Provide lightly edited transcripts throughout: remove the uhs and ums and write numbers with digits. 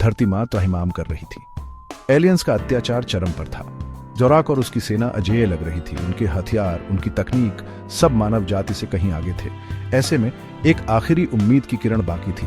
धरती माँ त्राहिमाम कर रही थी। एलियंस का अत्याचार चरम पर था। जोराक और उसकी सेना अजेय लग रही थी। उनके हथियार, उनकी तकनीक, सब मानव जाति से कहीं आगे थे। ऐसे में एक आखिरी उम्मीद की किरण बाकी थी।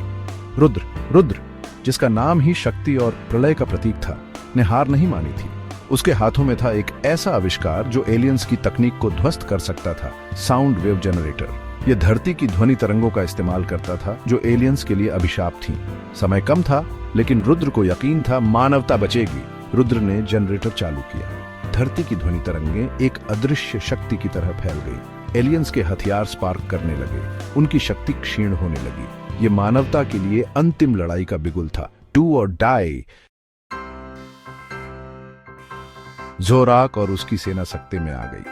रुद्र, रुद्र जिसका नाम ही शक्ति और प्रलय का प्रतीक था, ने हार नहीं मानी थी। उसके हाथों में था एक ऐसा आविष्कार जो एलियंस की तकनीक को ध्वस्त कर सकता था, साउंड वेव जनरेटर। यह धरती की ध्वनि तरंगों का इस्तेमाल करता था जो एलियंस के लिए अभिशाप थी। समय कम था, लेकिन रुद्र को यकीन था मानवता बचेगी। रुद्र ने जनरेटर चालू किया। धरती की ध्वनि तरंगें एक अदृश्य शक्ति की तरह फैल गई। एलियंस के हथियार स्पार्क करने लगे। उनकी शक्ति क्षीण होने लगी। ये मानवता के लिए अंतिम लड़ाई का बिगुल था, डू और डाई। जोराक और उसकी सेना सकते में आ गई।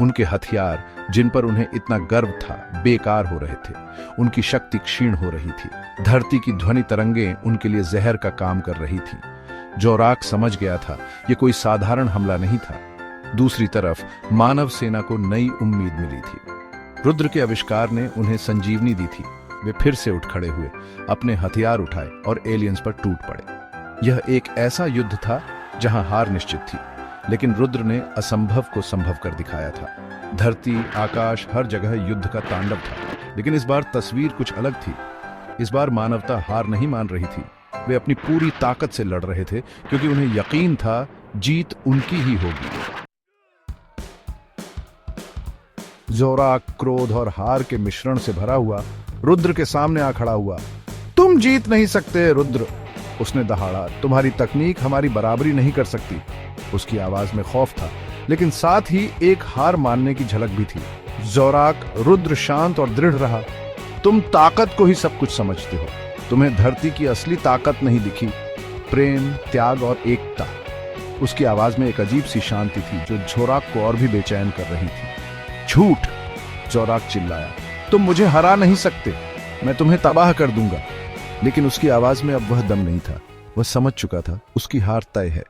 उनके हथियार, जिन पर उन्हें इतना गर्व था, बेकार हो रहे थे। उनकी शक्ति क्षीण हो रही थी। धरती की ध्वनि तरंगें उनके लिए जहर का काम कर रही थी। जोराक समझ गया था यह कोई साधारण हमला नहीं था। दूसरी तरफ मानव सेना को नई उम्मीद मिली थी। रुद्र के आविष्कार ने उन्हें संजीवनी दी थी। वे फिर से उठ खड़े हुए, अपने हथियार उठाए और एलियंस पर टूट पड़े। यह एक ऐसा युद्ध था जहां हार निश्चित थी, लेकिन रुद्र ने असंभव को संभव कर दिखाया था। धरती, आकाश, हर जगह युद्ध का तांडव था। लेकिन इस बार तस्वीर कुछ अलग थी। इस बार मानवता हार नहीं मान रही थी। वे अपनी पूरी ताकत से लड़ रहे थे, क्योंकि उन्हें यकीन था जीत उनकी ही होगी। जोराक क्रोध और हार के मिश्रण से भरा हुआ रुद्र के सामने आ खड़ा हुआ। तुम जीत नहीं सकते रुद्र, उसने दहाड़ा। तुम्हारी तकनीक हमारी बराबरी नहीं कर सकती। उसकी आवाज में खौफ था, लेकिन साथ ही एक हार मानने की झलक भी थी। जोराक, रुद्र शांत और दृढ़ रहा। तुम ताकत को ही सब कुछ समझते हो। तुम्हें धरती की असली ताकत नहीं दिखी, प्रेम, त्याग और एकता। उसकी आवाज में एक अजीब सी शांति थी जो जोराक को और भी बेचैन कर रही थी। झूठ, जोराक चिल्लाया, तुम मुझे हरा नहीं सकते। मैं तुम्हें तबाह कर दूंगा। लेकिन उसकी आवाज में अब वह दम नहीं था। वह समझ चुका था उसकी हार तय है।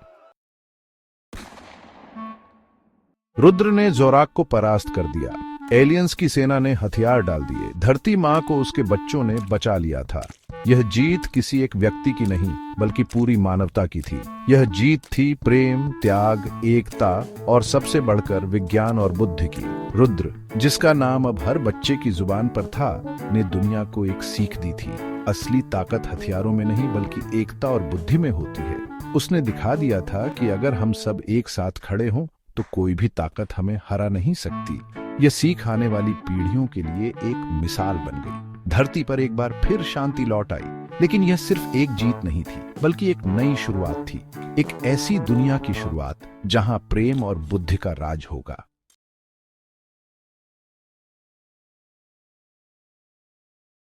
रुद्र ने जोराक को परास्त कर दिया। एलियंस की सेना ने हथियार डाल दिए। धरती मां को उसके बच्चों ने बचा लिया था। यह जीत किसी एक व्यक्ति की नहीं, बल्कि पूरी मानवता की थी। यह जीत थी प्रेम, त्याग, एकता और सबसे बढ़कर विज्ञान और बुद्धि की। रुद्र, जिसका नाम अब हर बच्चे की जुबान पर था, ने दुनिया को एक सीख दी थी। असली ताकत हथियारों में नहीं, बल्कि एकता और बुद्धि में होती है। उसने दिखा दिया था कि अगर हम सब एक साथ खड़े हों तो कोई भी ताकत हमें हरा नहीं सकती। यह सीख आने वाली पीढ़ियों के लिए एक मिसाल बन गई। धरती पर एक बार फिर शांति लौट आई। लेकिन यह सिर्फ एक जीत नहीं थी, बल्कि एक नई शुरुआत थी। एक ऐसी दुनिया की शुरुआत जहां प्रेम और बुद्धि का राज होगा।